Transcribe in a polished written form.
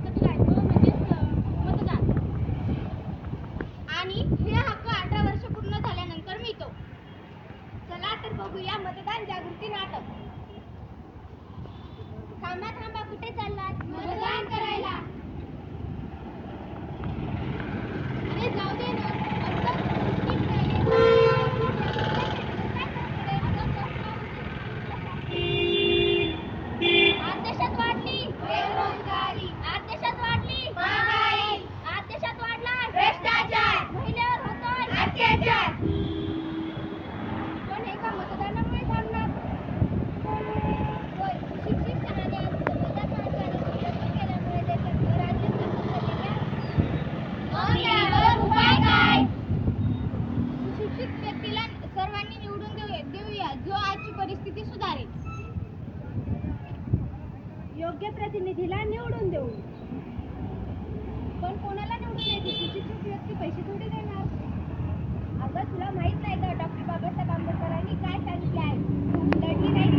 हक्क दिलाय तो म्हणजेच मतदान. आणि हे हक्क 18 वर्ष पूर्ण झाल्यानंतर मिळतो. चला तर बघूया मतदान जागृती नाटक. थांबा थांबा, कुठे चाललात? मतदान करायला. अरे जाऊ दे ना, मतदान सुट्टीच नाहीये. आज देशात वाढली बेरोजगारी, आज देशात वाढली महागाई, आज देशात वाढला भ्रष्टाचार, महिलांवर होतोय अत्याचार. पण हे का मतदानामुळे थांबणार? होय, सुशिक्षित, शहाणे आणि समजदार माणसाने प्रयत्न केल्यामुळे देशात राज्य स्थापन झालेल्या. मग यावर उपाय काय? सुशिक्षित व्यक्तीला सर्वांनी निवडून देऊया जो आजची परिस्थिती सुधारेल. योग्य प्रतिनिधीला निवडून देऊ. पण कोणाला निवडून द्यायचे? सुशिक्षित व्यक्ती पैसे थोडी देणार. अगं तुला माहित नाही का डॉक्टर बाबासाहेब आंबेडकरांनी काय सांगितले आहे? लढली नाही